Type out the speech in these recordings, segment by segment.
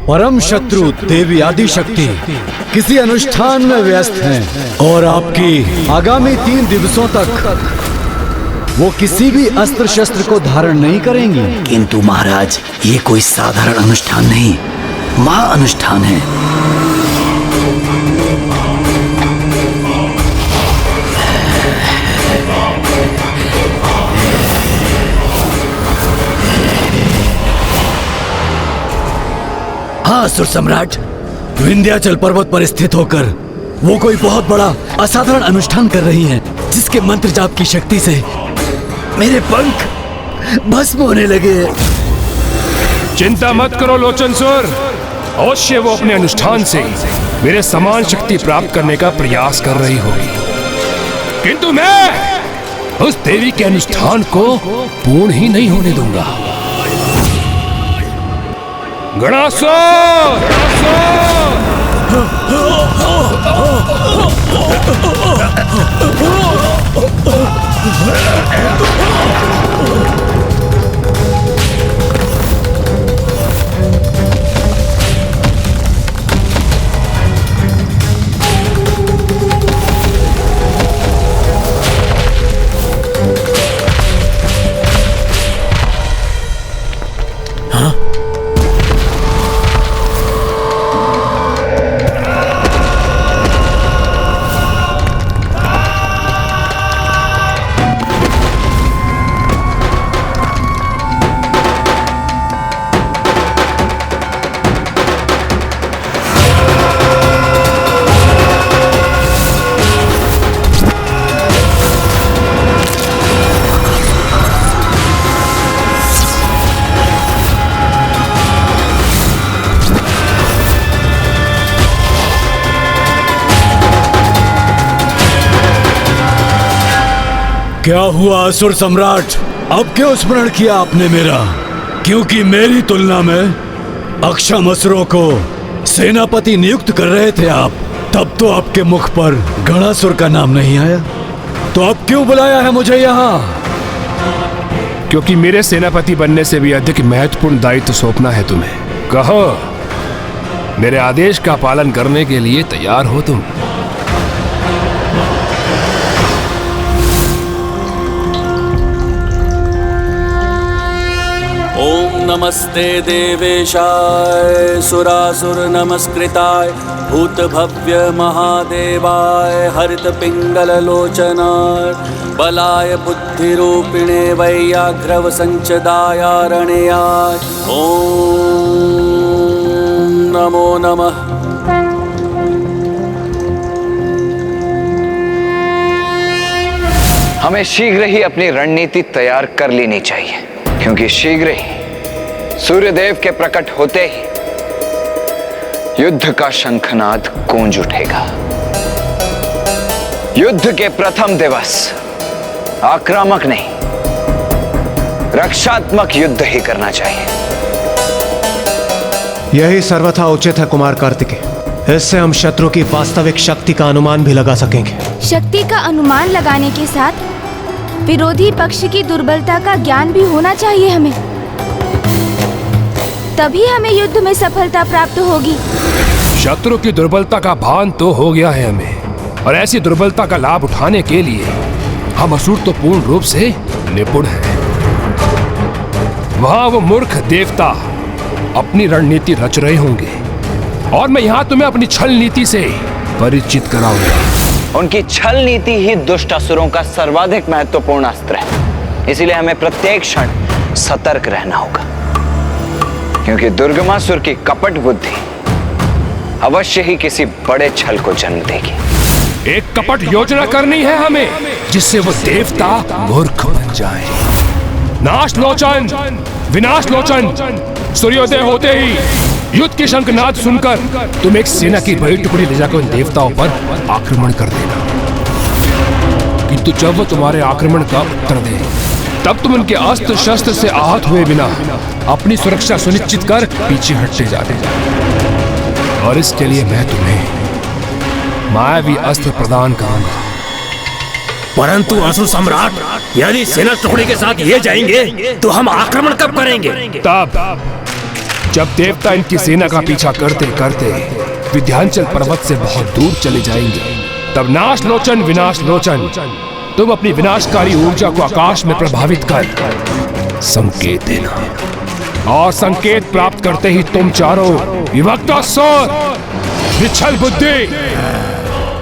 परम शत्रु देवी आदिशक्ति किसी अनुष्ठान में व्यस्त हैं और आपकी आगामी 3 दिवसों तक वो किसी भी अस्त्र शस्त्र को धारण नहीं करेंगी। किंतु महाराज, ये कोई साधारण अनुष्ठान नहीं, महाअनुष्ठान है। हाँ असुर सम्राट, विंध्याचल पर्वत पर स्थित होकर वो कोई बहुत बड़ा असाधारण अनुष्ठान कर रही हैं, जिसके मंत्र जाप की शक्ति से मेरे पंख भस्म होने लगे। चिंता मत करो लोचनसुर, अवश्य वो अपने अनुष्ठान से मेरे समान शक्ति प्राप्त करने का प्रयास कर रही होगी, किंतु मैं उस देवी के अनुष्ठान को पूर्ण ही नहीं होने दूंगा। गणासुर! क्या हुआ असुर सम्राट, अब क्यों स्मरण किया आपने मेरा? क्योंकि मेरी तुलना में अक्षम असुरों को सेनापति नियुक्त कर रहे थे आप, तब तो आपके मुख पर गणासुर का नाम नहीं आया। तो अब क्यों बुलाया है मुझे यहाँ? क्योंकि मेरे सेनापति बनने से भी अधिक महत्वपूर्ण दायित्व सौंपना है तुम्हें। कहो, मेरे आदेश का पालन करने के लिए तैयार हो तुम? ओम नमस्ते देवेशाय सुरासुर नमस्कृताय भूत भव्य महादेवाय हरित पिंगल लोचनाय बलाय बुद्धिरूपिणे वैयाघ्रव संचदायारणयाय ओम नमो नमः। हमें शीघ्र ही अपनी रणनीति तैयार कर लेनी चाहिए, क्योंकि शीघ्र ही सूर्यदेव के प्रकट होते ही युद्ध का शंखनाद गूंज उठेगा। युद्ध के प्रथम दिवस आक्रामक नहीं, रक्षात्मक युद्ध ही करना चाहिए। यही सर्वथा उचित है कुमार कार्तिकेय। इससे हम शत्रु की वास्तविक शक्ति का अनुमान भी लगा सकेंगे। शक्ति का अनुमान लगाने के साथ विरोधी पक्ष की दुर्बलता का ज्ञान भी होना चाहिए हमें, तभी हमें युद्ध में सफलता प्राप्त होगी। शत्रु की दुर्बलता का भान तो हो गया है हमें, और ऐसी दुर्बलता का लाभ उठाने के लिए हम असुर तो पूर्ण रूप से निपुण हैं। वहां वो मूर्ख देवता अपनी रणनीति रच रहे होंगे, और मैं यहाँ तुम्हें अपनी छल नीति से परिचित कराऊंगा। उनकी छल नीति ही दुष्ट असुरों का सर्वाधिक महत्वपूर्ण अस्त्र है, इसलिए हमें प्रत्येक क्षण सतर्क रहना होगा, क्योंकि दुर्गमासुर की कपट बुद्धि अवश्य ही किसी बड़े छल को जन्म देगी। एक कपट योजना करनी है हमें, जिससे वो देवता मूर्ख बन जाए। नाश लोचन, विनाश लोचन, सूर्योदय होते ही युद्ध के शंखनाद सुनकर तुम एक सेना की बड़ी टुकड़ी ले जाकर उन देवताओं पर आक्रमण कर देना। किंतु जब वो तुम्हारे आक्रमण का उत्तर दे, तब तुम उनके अस्त्र शस्त्र से आहत हुए बिना अपनी सुरक्षा सुनिश्चित कर पीछे हटते जाते। और इसके लिए मैं तुम्हें मायावी अस्त्र प्रदान करूंगा। परंतु असुर सम्राट, यदि सेना टुकड़ी के साथ ये जाएंगे तो हम आक्रमण कब करेंगे? तब जब देवता इनकी सेना का पीछा करते करते विंध्याचल पर्वत से बहुत दूर चले जाएंगे, तब नाश लोचन विनाश लोचन तुम अपनी विनाशकारी ऊर्जा को आकाश में प्रभावित कर संकेत देना, और संकेत प्राप्त करते ही तुम चारों विभक्तासुर, विच्छल बुद्धि,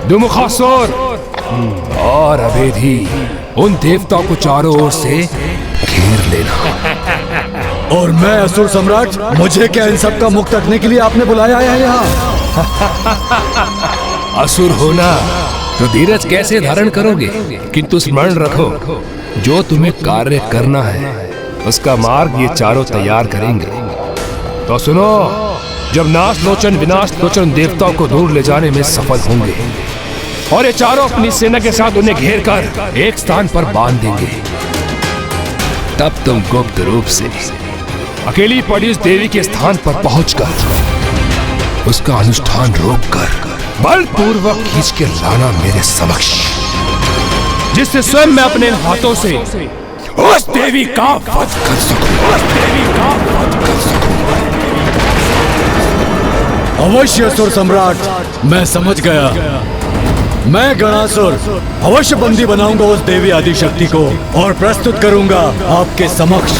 दुमुखासुर और अभेदी उन देवताओं को चारों ओर से घेर लेना। और मैं असुर सम्राट, मुझे क्या इन सब का मुख रखने के लिए आपने बुलाया है यहाँ? असुर होना तो धीरज कैसे धारण करोगे, किंतु स्मरण रखो जो तुम्हें कार्य करना है उसका मार्ग ये चारों तैयार करेंगे। तो सुनो, जब नाश लोचन विनाश लोचन देवताओं को दूर ले जाने में सफल होंगे और ये चारों अपनी सेना के साथ उन्हें घेर कर एक स्थान पर बांध देंगे, तब तुम गुप्त रूप से अकेली पड़ी उस देवी के स्थान पर पहुंचकर उसका अनुष्ठान रोककर बलपूर्वक खींच के लाना मेरे समक्ष, जिससे स्वयं मैं अपने हाथों से उस देवी का वध कर सकूं। अवश्य असुर सम्राट, मैं समझ गया। मैं गणासुर अवश्य बंदी बनाऊंगा उस देवी आदिशक्ति को और प्रस्तुत करूंगा आपके समक्ष।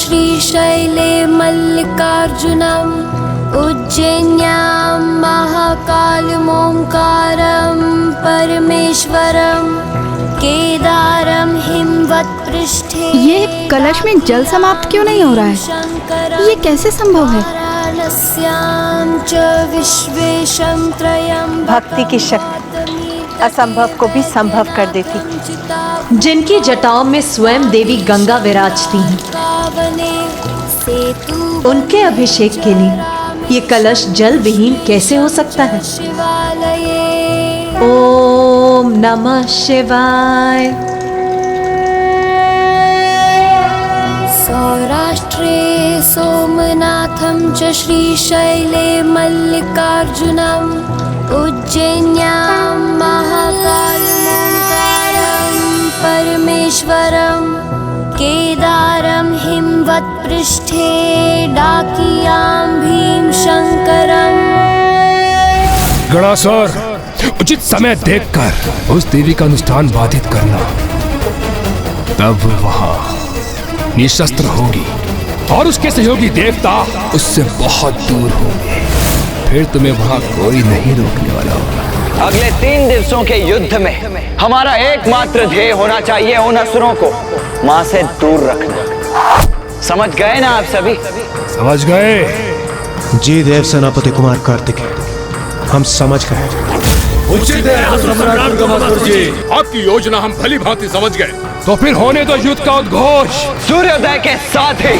श्रीशैले मल्लिकार्जुनम् उज्जैन्यां महाकालमोङ्कारं परमेश्वरं केदारं हिमवत्पृष्ठे। ये कलश में जल समाप्त क्यों नहीं हो रहा है? ये कैसे संभव है? भक्ति की शक्ति असंभव को भी संभव कर देती। जिनकी जटाओं में स्वयं देवी गंगा विराजती हैं, उनके अभिषेक के लिए ये कलश जल विहीन कैसे हो सकता है? ओम नमः शिवाय। सौराष्ट्रे सोमनाथं च श्रीशैले मल्लिकार्जुनम् उज्जैन्यां महाकालमोङ्कारं परमेश्वरं केदारं हिमवत्पृष्ठे डाकियां भीमशंकरं। गणासुर, उचित समय देखकर उस देवी का अनुष्ठान बाधित करना, तब वहां निशस्त्र होगी और उसके सहयोगी देवता उससे बहुत दूर होंगे, फिर तुम्हें वहां कोई नहीं रोकने वाला होगा। अगले 3 दिवसों के युद्ध में हमारा एकमात्र ध्येय होना चाहिए उन असुरों को मां से दूर रखना। समझ गए ना आप सभी? समझ गए? जी देव सेनापति कुमार कार्तिकेय, हम समझ गए। उचित है सम्राट दुर्गमासुर जी, आपकी योजना हम भली भांति समझ गए। तो फिर होने दो युद्ध का उद्घोष। सूर्योदय के साथ ही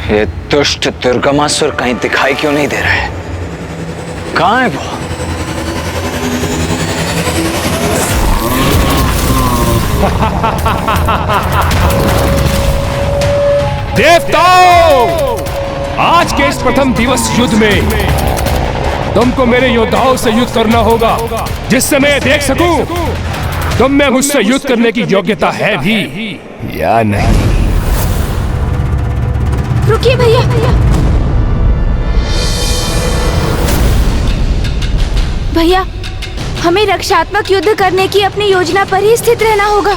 ये दुष्ट दुर्गमासुर कहीं दिखाई क्यों नहीं दे रहा है? कहां है वो? देवताओं, आज के इस प्रथम दिवस युद्ध में तुमको मेरे योद्धाओं से युद्ध करना होगा, जिससे मैं देख सकूं तुम में मुझसे युद्ध करने की योग्यता है भी या नहीं? रुकिए भैया। भैया, हमें रक्षात्मक युद्ध करने की अपनी योजना पर ही स्थित रहना होगा,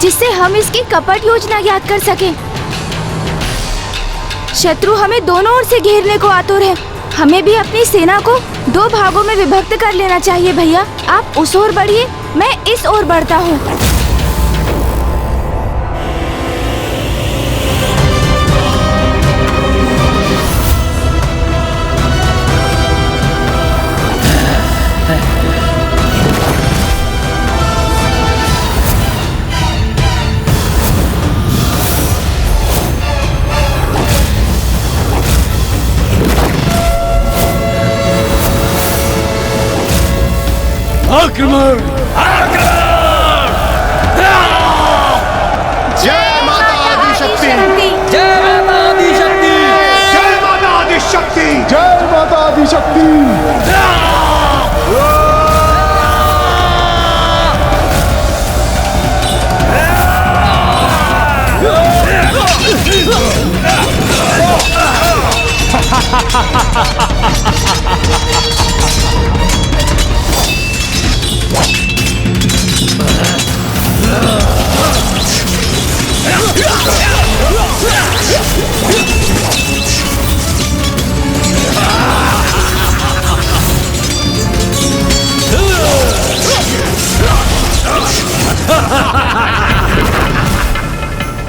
जिससे हम इसकी कपट योजना याद कर सकें। शत्रु हमें दोनों ओर से घेरने को आतुर है। हमें भी अपनी सेना को 2 भागों में विभक्त कर लेना चाहिए। भैया, आप उस ओर बढ़िए, मैं इस ओर बढ़ता हूँ। आक्रमण! जय माता आदिशक्ति! जय माता आदिशक्ति! जय माता आदिशक्ति! जय माता आदिशक्ति!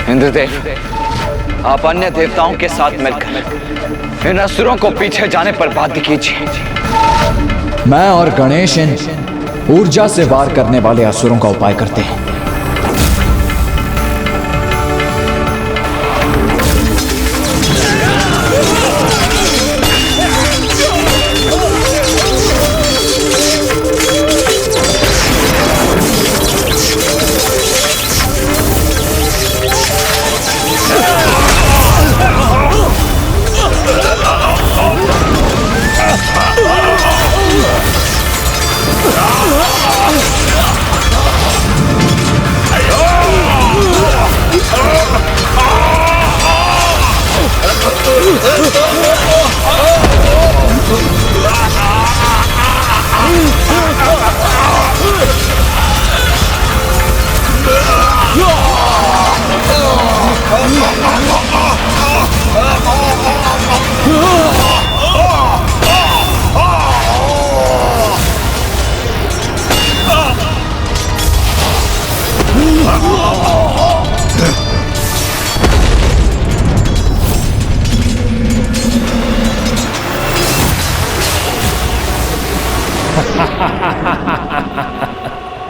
इंद्रदेव, आप अन्य देवताओं के साथ मिलकर इन असुरों को पीछे जाने पर बाध्य कीजिए। मैं और गणेश इन ऊर्जा से वार करने वाले असुरों का उपाय करते हैं।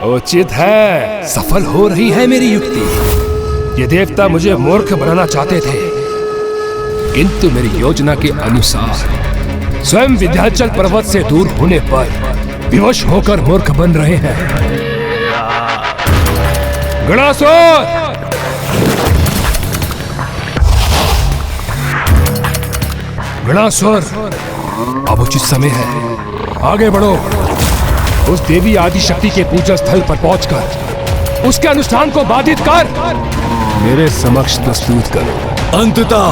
उचित है, सफल हो रही है मेरी युक्ति। ये देवता मुझे मूर्ख बनाना चाहते थे, किंतु मेरी योजना के अनुसार स्वयं विंध्याचल पर्वत से दूर होने पर विवश होकर मूर्ख बन रहे हैं। गणासुर! गणासुर, अब उचित समय है, आगे बढ़ो। उस देवी आदिशक्ति के पूजा स्थल पर पहुंचकर उसके अनुष्ठान को बाधित कर मेरे समक्ष प्रस्तुत करो। अंततः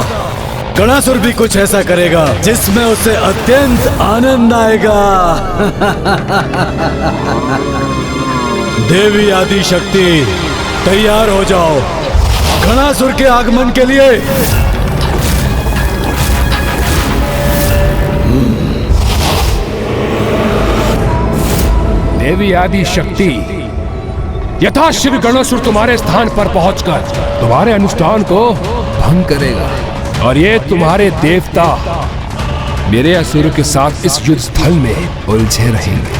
गणासुर भी कुछ ऐसा करेगा जिसमें उसे अत्यंत आनंद आएगा। देवी आदिशक्ति, तैयार हो जाओ गणासुर के आगमन के लिए। देवी आदि शक्ति, यथाशीघ्र गणासुर तुम्हारे स्थान पर पहुंचकर तुम्हारे अनुष्ठान को भंग करेगा और ये तुम्हारे देवता मेरे असुरों के साथ इस युद्ध स्थल में उलझे रहेंगे।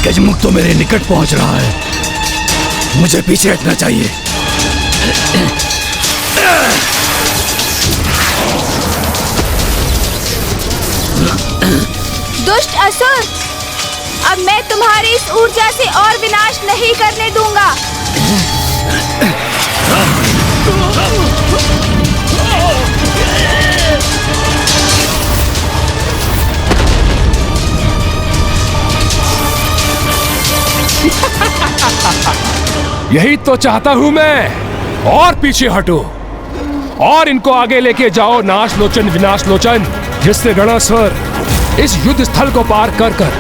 गजमुख तो मेरे निकट पहुंच रहा है, मुझे पीछे हटना चाहिए। दुष्ट असुर, अब मैं तुम्हारी इस ऊर्जा से और विनाश नहीं करने दूंगा। यही तो चाहता हूं मैं। और पीछे हटो और इनको आगे लेके जाओ नाश लोचन विनाश लोचन, जिससे गणासुर इस युद्ध स्थल को पार कर कर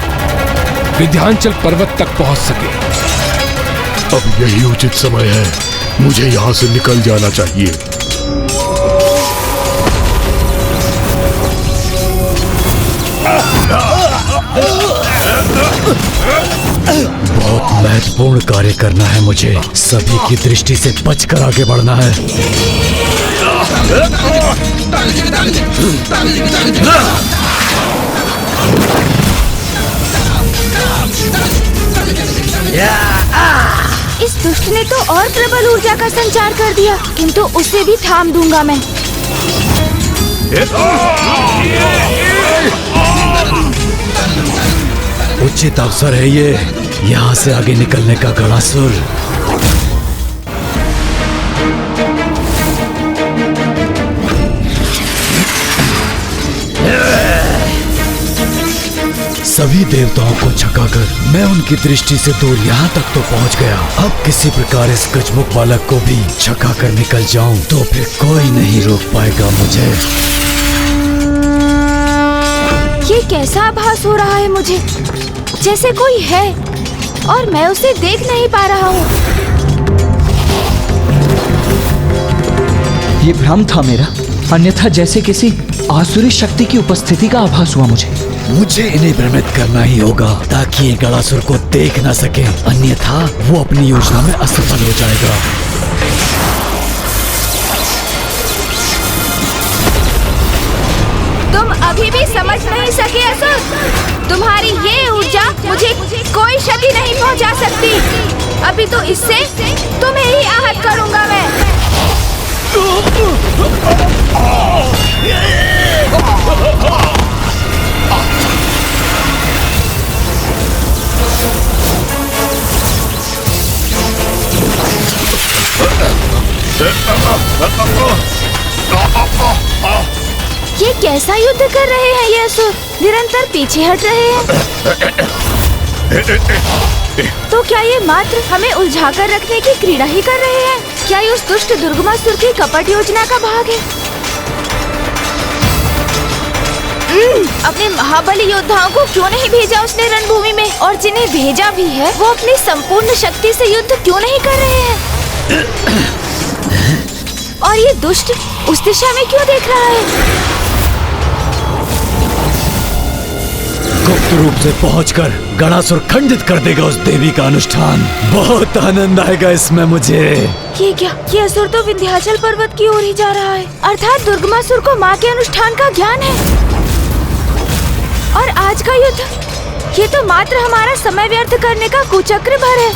विंध्याचल पर्वत तक पहुंच सके। अब यही उचित समय है, मुझे यहाँ से निकल जाना चाहिए। बहुत महत्वपूर्ण कार्य करना है मुझे, सभी की दृष्टि से बचकर आगे बढ़ना है। इस दुष्ट ने तो और प्रबल ऊर्जा का संचार कर दिया, किंतु उसे भी थाम दूंगा मैं। उचित अवसर है ये, यहाँ से आगे निकलने का गणासुर। सभी देवताओं को छकाकर मैं उनकी दृष्टि से दूर यहाँ तक तो पहुँच गया। अब किसी प्रकार इस गजमुख बालक को भी छकाकर निकल जाऊं तो फिर कोई नहीं रोक पाएगा मुझे। ये कैसा आभास हो रहा है मुझे, जैसे कोई है और मैं उसे देख नहीं पा रहा हूँ। ये भ्रम था मेरा, अन्यथा जैसे किसी आसुरी शक्ति की उपस्थिति का आभास हुआ मुझे इन्हें भ्रमित करना ही होगा ताकि ये गणासुर को देख ना सके, अन्यथा वो अपनी योजना में असफल हो जाएगा। तुम अभी भी समझ नहीं सके असुर, तुम्हारी ये ऊर्जा मुझे कोई क्षति नहीं पहुंचा सकती। अभी तो इससे तुम्हें ही आहत करूंगा मैं। ये कैसा युद्ध कर रहे हैं ये असुर, निरंतर पीछे हट रहे हैं। तो क्या ये मात्र हमें उलझाकर रखने की क्रीड़ा ही कर रहे हैं? क्या ये उस दुष्ट दुर्गमासुर की कपट योजना का भाग है? अपने महाबली योद्धाओं को क्यों नहीं भेजा उसने रणभूमि में, और जिन्हें भेजा भी है वो अपनी संपूर्ण शक्ति से युद्ध क्यों नहीं कर रहे हैं? और ये दुष्ट उस दिशा में क्यों देख रहा है? गुप्त रूप से पहुंचकर गणासुर खंडित कर देगा उस देवी का अनुष्ठान। बहुत आनंद आएगा इसमें मुझे। ये क्या, ये असुर तो विंध्याचल पर्वत की ओर ही जा रहा है, अर्थात दुर्गमासुर को माँ के अनुष्ठान का ज्ञान है। और आज का युद्ध, ये तो मात्र हमारा समय व्यर्थ करने का कुचक्र भर है,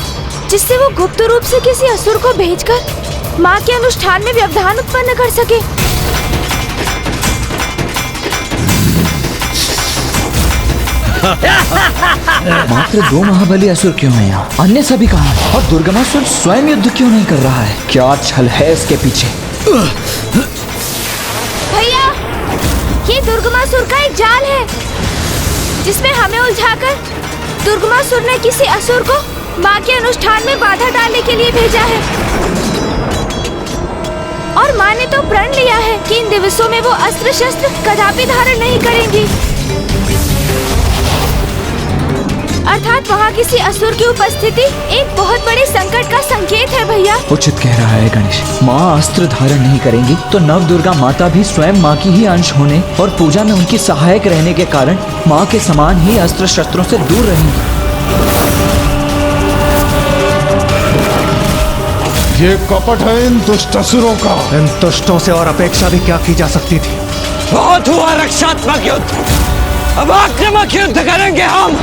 जिससे वो गुप्त रूप से किसी असुर को भेजकर माँ के अनुष्ठान में व्यवधान उत्पन्न कर सके। मात्र 2 महाबली असुर क्यों हैं यहाँ? अन्य सभी कहाँ हैं? और दुर्गमासुर स्वयं युद्ध क्यों नहीं कर रहा है? क्या छल है इसके पीछे? भैया, ये दुर्गमासुर का एक जाल है, जिसमें हमें उलझाकर दुर्गमासुर ने किसी असुर को माँ के अनुष्ठान में बाधा डालने के लिए भेजा है। और माँ ने तो प्रण लिया है कि इन दिवसों में वो अस्त्र शस्त्र कदापि धारण नहीं करेंगी। अर्थात वहाँ किसी असुर की उपस्थिति एक बहुत बड़े संकट का संकेत है भैया। उचित कह रहा है गणेश। माँ अस्त्र धारण नहीं करेंगी तो नव दुर्गा माता भी स्वयं माँ की ही अंश होने और पूजा में उनकी सहायक रहने के कारण माँ के समान ही अस्त्र शस्त्रों से दूर रहेंगी। ये कपट है इन दुष्ट असुरों का। इन दुष्टों से और अपेक्षा भी क्या की जा सकती थी। बहुत हुआ रक्षात्मक युद्ध, अब आक्रामक युद्ध करेंगे हम।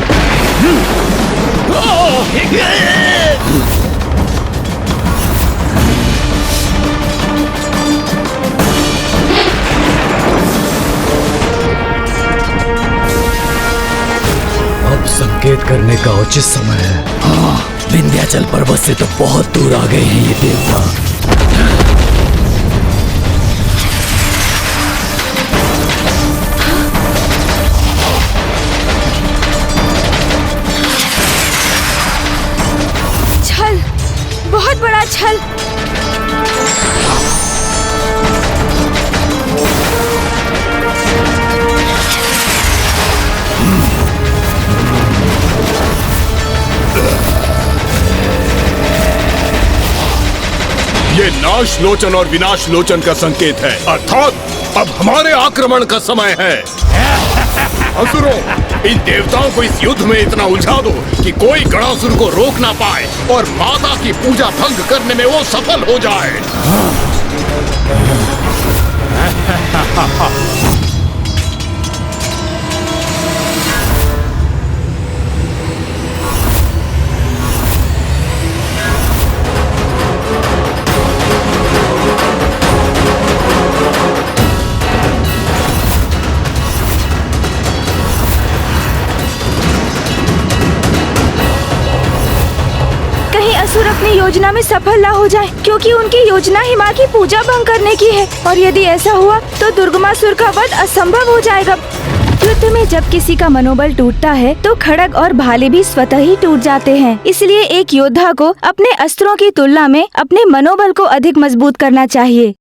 अब संकेत करने का उचित समय है। हाँ, विंध्याचल पर्वत से तो बहुत दूर आ गए हैं ये देवता। छल, बहुत बड़ा छल। ये नाश लोचन और विनाश लोचन का संकेत है, अर्थात अब हमारे आक्रमण का समय है। असुरों, इन देवताओं को इस युद्ध में इतना उलझा दो कि कोई गणासुर को रोक ना पाए और माता की पूजा भंग करने में वो सफल हो जाए। असुर अपनी योजना में सफल ना हो जाए, क्योंकि उनकी योजना ही माँ की पूजा भंग करने की है। और यदि ऐसा हुआ तो दुर्गमासुर का वध असंभव हो जाएगा। युद्ध में जब किसी का मनोबल टूटता है तो खड़ग और भाले भी स्वतः ही टूट जाते हैं। इसलिए एक योद्धा को अपने अस्त्रों की तुलना में अपने मनोबल को अधिक मजबूत करना चाहिए।